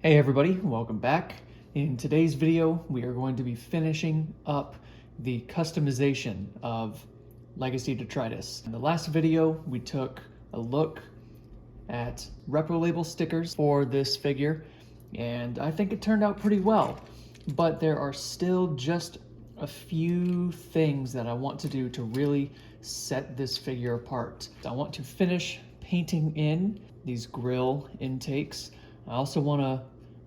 Hey everybody, welcome back. In today's video, we are going to be finishing up the customization of Legacy Detritus. In the last video, we took a look at repro label stickers for this figure, and I think it turned out pretty well. But there are still just a few things that I want to do to really set this figure apart. I want to finish painting in these grill intakes. I also want to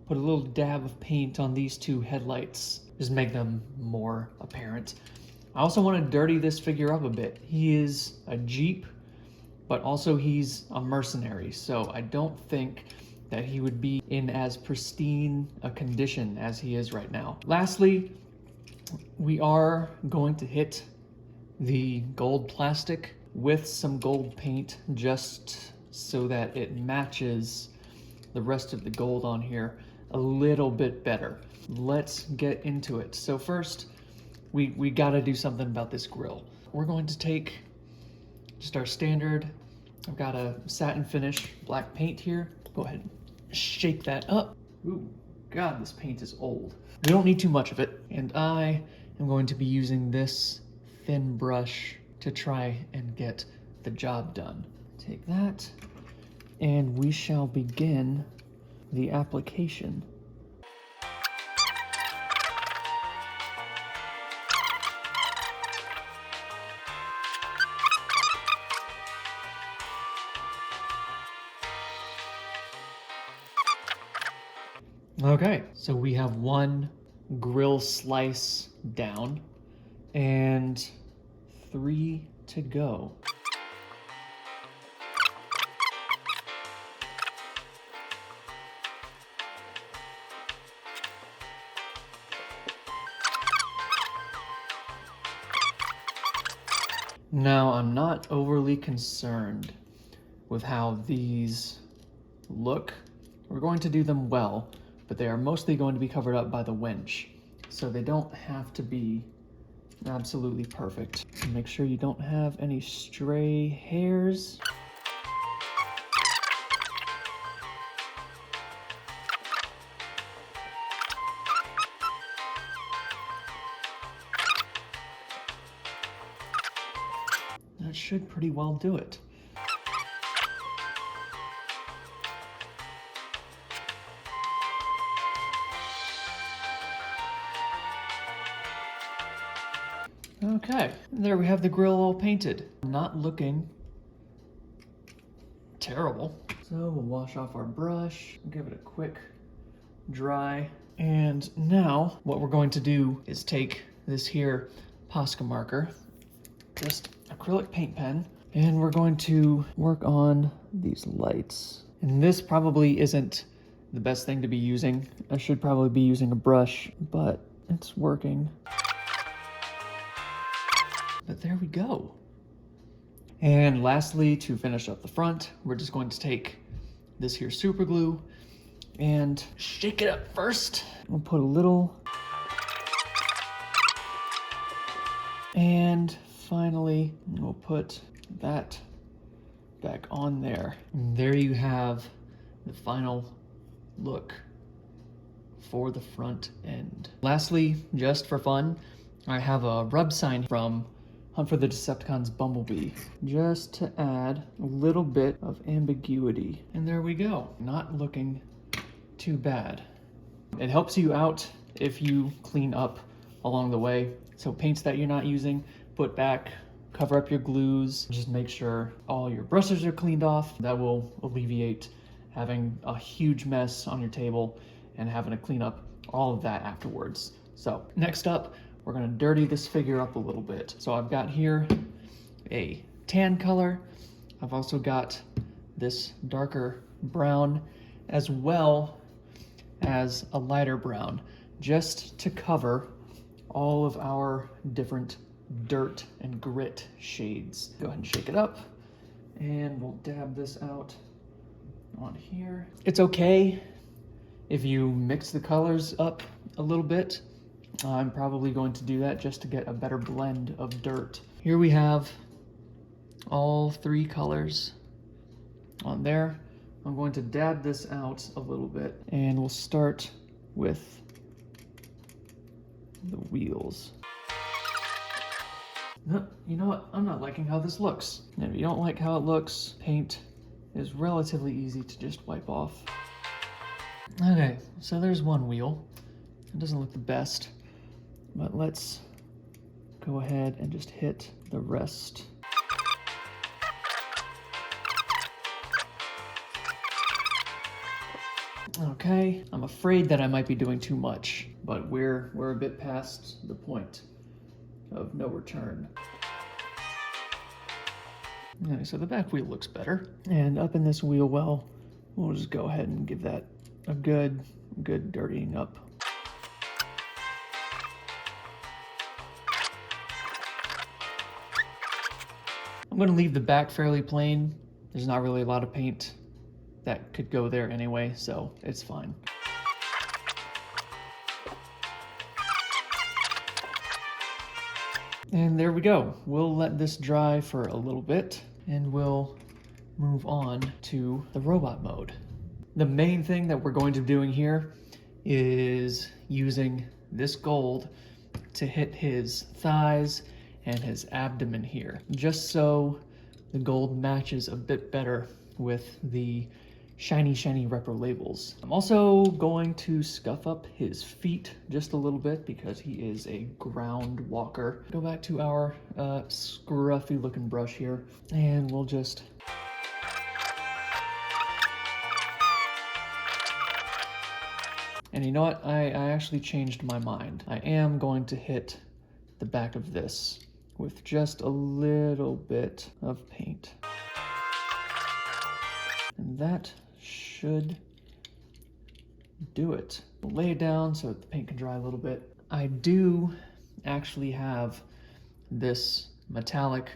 put a little dab of paint on these two headlights, just make them more apparent. I also want to dirty this figure up a bit. He is a Jeep, but also he's a mercenary, so I don't think that he would be in as pristine a condition as he is right now. Lastly, we are going to hit the gold plastic with some gold paint just so that it matches the rest of the gold on here a little bit better. Let's get into it. So first, we gotta do something about this grill. We're going to take just our standard, I've got a satin finish black paint here. Go ahead and shake that up. Ooh, God, this paint is old. We don't need too much of it. And I am going to be using this thin brush to try and get the job done. Take that, and we shall begin the application. Okay, so we have one grill slice down and 3 to go. Now, I'm not overly concerned with how these look. We're going to do them well, but they are mostly going to be covered up by the winch, so they don't have to be absolutely perfect. Make sure you don't have any stray hairs. That should pretty well do it. Okay, there we have the grill all painted. Not looking terrible. So we'll wash off our brush, give it a quick dry. And now what we're going to do is take this here Posca marker, just acrylic paint pen, and we're going to work on these lights. And this probably isn't the best thing to be using. I should probably be using a brush, but it's working. But there we go. And lastly, to finish up the front, we're just going to take this here super glue and shake it up first. We'll put a little. And finally, we'll put that back on there. And there you have the final look for the front end. Lastly, just for fun, I have a rub sign from Hunt for the Decepticons Bumblebee, just to add a little bit of ambiguity. And there we go. Not looking too bad. It helps you out if you clean up along the way. So paints that you're not using, put back, cover up your glues, just make sure all your brushes are cleaned off. That will alleviate having a huge mess on your table and having to clean up all of that afterwards. So next up, we're gonna dirty this figure up a little bit. So I've got here a tan color. I've also got this darker brown as well as a lighter brown, just to cover all of our different dirt and grit shades. Go ahead and shake it up, and we'll dab this out on here. It's okay if you mix the colors up a little bit. I'm probably going to do that just to get a better blend of dirt. Here we have all 3 colors on there. I'm going to dab this out a little bit, and we'll start with the wheels. No, you know what? I'm not liking how this looks. And if you don't like how it looks, paint is relatively easy to just wipe off. Okay, so there's one wheel. It doesn't look the best, but let's go ahead and just hit the rest. Okay, I'm afraid that I might be doing too much, but we're a bit past the point of no return. Okay, so the back wheel looks better. And up in this wheel well, we'll just go ahead and give that a good dirtying up. I'm gonna leave the back fairly plain. There's not really a lot of paint that could go there anyway, so it's fine. And there we go. We'll let this dry for a little bit, and we'll move on to the robot mode. The main thing that we're going to be doing here is using this gold to hit his thighs and his abdomen here, just so the gold matches a bit better with the shiny repro labels. I'm also going to scuff up his feet just a little bit because he is a ground walker. Go back to our scruffy looking brush here, and we'll just and you know what? I actually changed my mind. I am going to hit the back of this with just a little bit of paint. And that should do it. We'll lay it down so that the paint can dry a little bit. I do actually have this metallic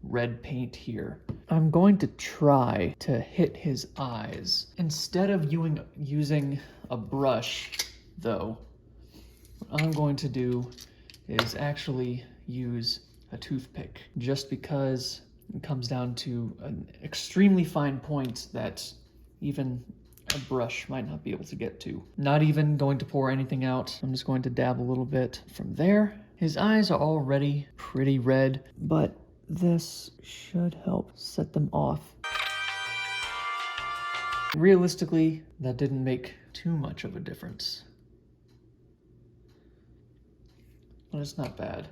red paint here. I'm going to try to hit his eyes. Instead of using a brush, though, what I'm going to do is actually use a toothpick, just because it comes down to an extremely fine point that even a brush might not be able to get to. Not even going to pour anything out. I'm just going to dab a little bit from there. His eyes are already pretty red, but this should help set them off. Realistically, that didn't make too much of a difference, but it's not bad.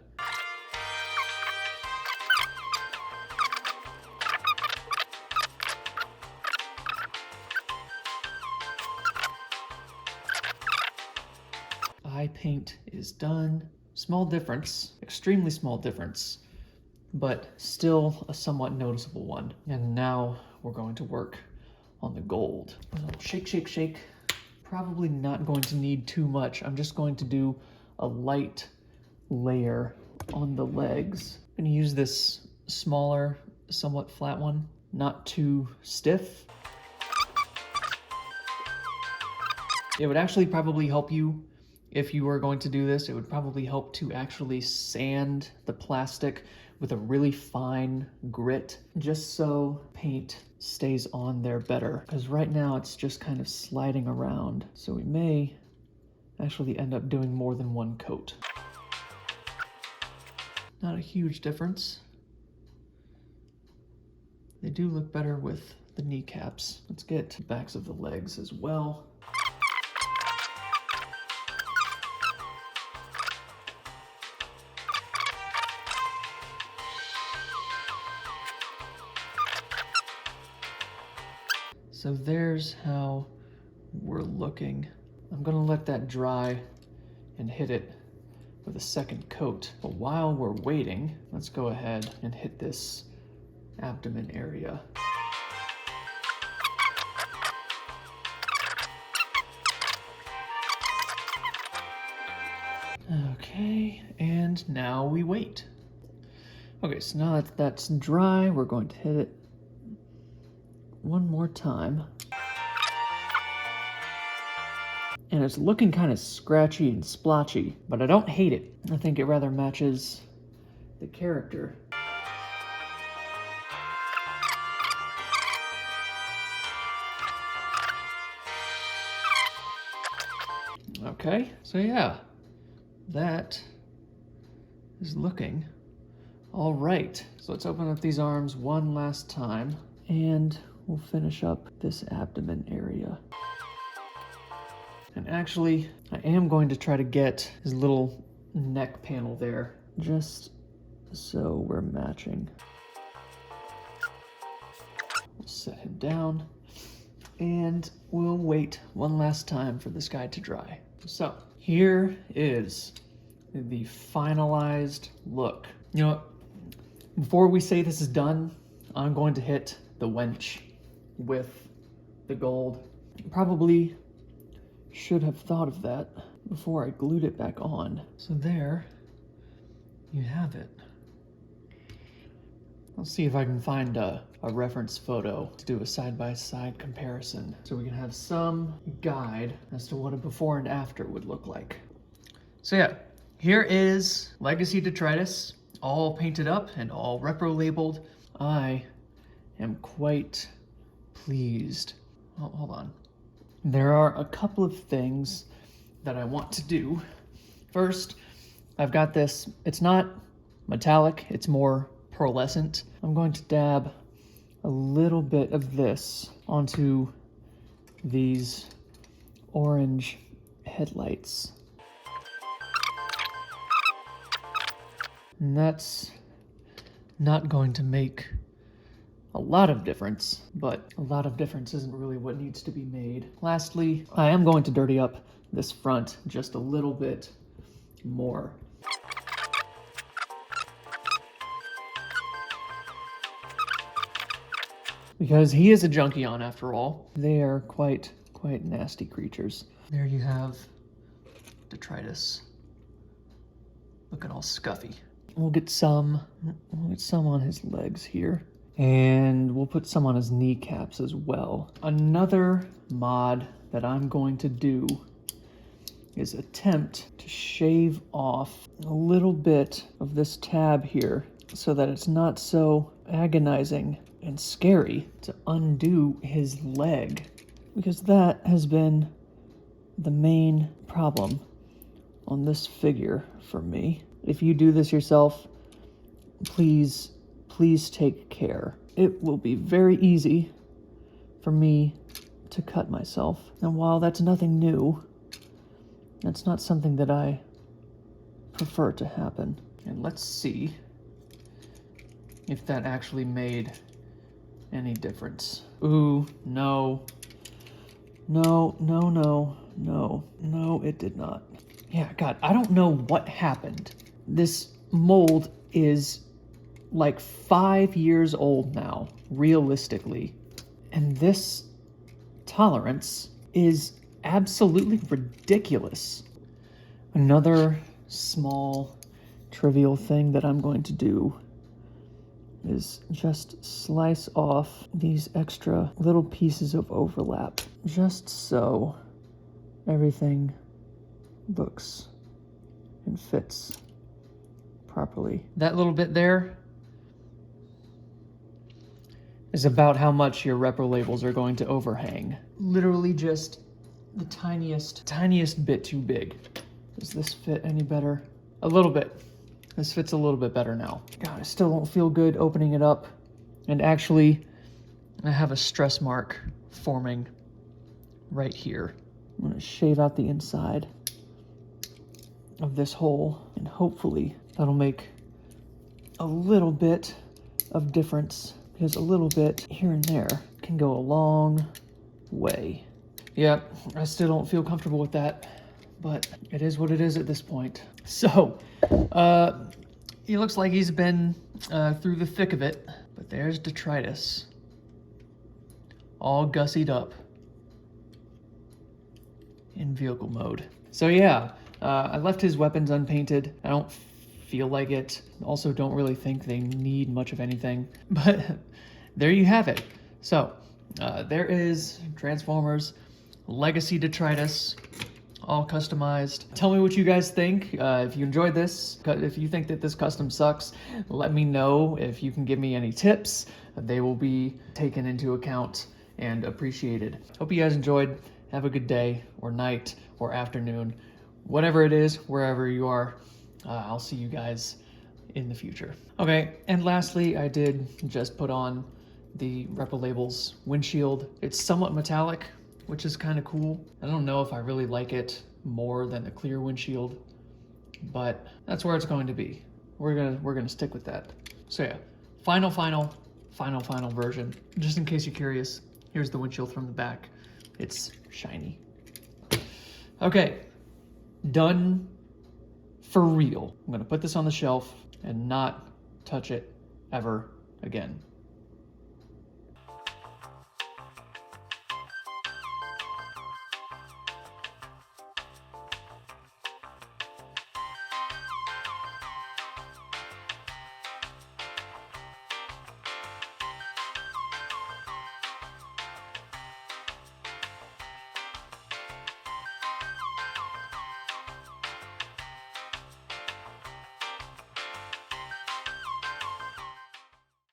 Eye paint is done. Small difference, extremely small difference, but still a somewhat noticeable one. And now we're going to work on the gold. Shake. Probably not going to need too much. I'm just going to do a light layer on the legs. I'm gonna use this smaller, somewhat flat one, not too stiff. It would actually probably help you if you were going to do this. It would probably help to actually sand the plastic with a really fine grit, just so paint stays on there better. Because right now it's just kind of sliding around. So we may actually end up doing more than one coat. Not a huge difference. They do look better with the kneecaps. Let's get the backs of the legs as well. So there's how we're looking. I'm gonna let that dry and hit it with a second coat. But while we're waiting, let's go ahead and hit this abdomen area. Okay, and now we wait. Okay, so now that that's dry, we're going to hit it one more time. And it's looking kind of scratchy and splotchy, but I don't hate it. I think it rather matches the character. Okay, so yeah, that is looking all right. So let's open up these arms one last time, and we'll finish up this abdomen area. And actually, I am going to try to get his little neck panel there, just so we're matching. We'll set him down, and we'll wait one last time for this guy to dry. So here is the finalized look. You know what? Before we say this is done, I'm going to hit the wench with the gold. Probably should have thought of that before I glued it back on. So there you have it. I'll see if I can find a reference photo to do a side-by-side comparison so we can have some guide as to what a before and after would look like. So yeah, here is Legacy Detritus, all painted up and all repro labeled. I am quite pleased. Oh, hold on. There are a couple of things that I want to do. First, I've got this, it's not metallic, it's more pearlescent. I'm going to dab a little bit of this onto these orange headlights. And that's not going to make a lot of difference, but a lot of difference isn't really what needs to be made. Lastly, I am going to dirty up this front just a little bit more. Because he is a Junkion after all. They are quite nasty creatures. There you have Detritus, looking all scuffy. We'll get some on his legs here. And we'll put some on his kneecaps as well. Another mod that I'm going to do is attempt to shave off a little bit of this tab here so that it's not so agonizing and scary to undo his leg, because that has been the main problem on this figure for me. If you do this yourself, please take care. It will be very easy for me to cut myself. And while that's nothing new, that's not something that I prefer to happen. And let's see if that actually made any difference. Ooh, no, it did not. Yeah, God, I don't know what happened. This mold is like 5 years old now, realistically. And this tolerance is absolutely ridiculous. Another small, trivial thing that I'm going to do is just slice off these extra little pieces of overlap, just so everything looks and fits properly. That little bit there is about how much your repro labels are going to overhang. Literally just the tiniest bit too big. Does this fit any better? A little bit. This fits a little bit better now. God, I still don't feel good opening it up. And actually, I have a stress mark forming right here. I'm gonna shave out the inside of this hole, and hopefully that'll make a little bit of difference, because a little bit here and there can go a long way. Yeah, I still don't feel comfortable with that, but it is what it is at this point. So, he looks like he's been through the thick of it, but there's Detritus, all gussied up in vehicle mode. So yeah, I left his weapons unpainted. I don't feel like it. Also don't really think they need much of anything, but there you have it. So there is Transformers Legacy Detritus, all customized. Tell me what you guys think. If you enjoyed this, if you think that this custom sucks, let me know. If you can give me any tips, they will be taken into account and appreciated. Hope you guys enjoyed. have a good day or night or afternoon, whatever it is, wherever you are. I'll see you guys in the future. Okay, and lastly, I did just put on the Repa Labels windshield. It's somewhat metallic, which is kind of cool. I don't know if I really like it more than the clear windshield, but that's where it's going to be. We're gonna stick with that. So yeah, final version. Just in case you're curious, here's the windshield from the back. It's shiny. Okay, done for real. I'm gonna put this on the shelf and not touch it ever again.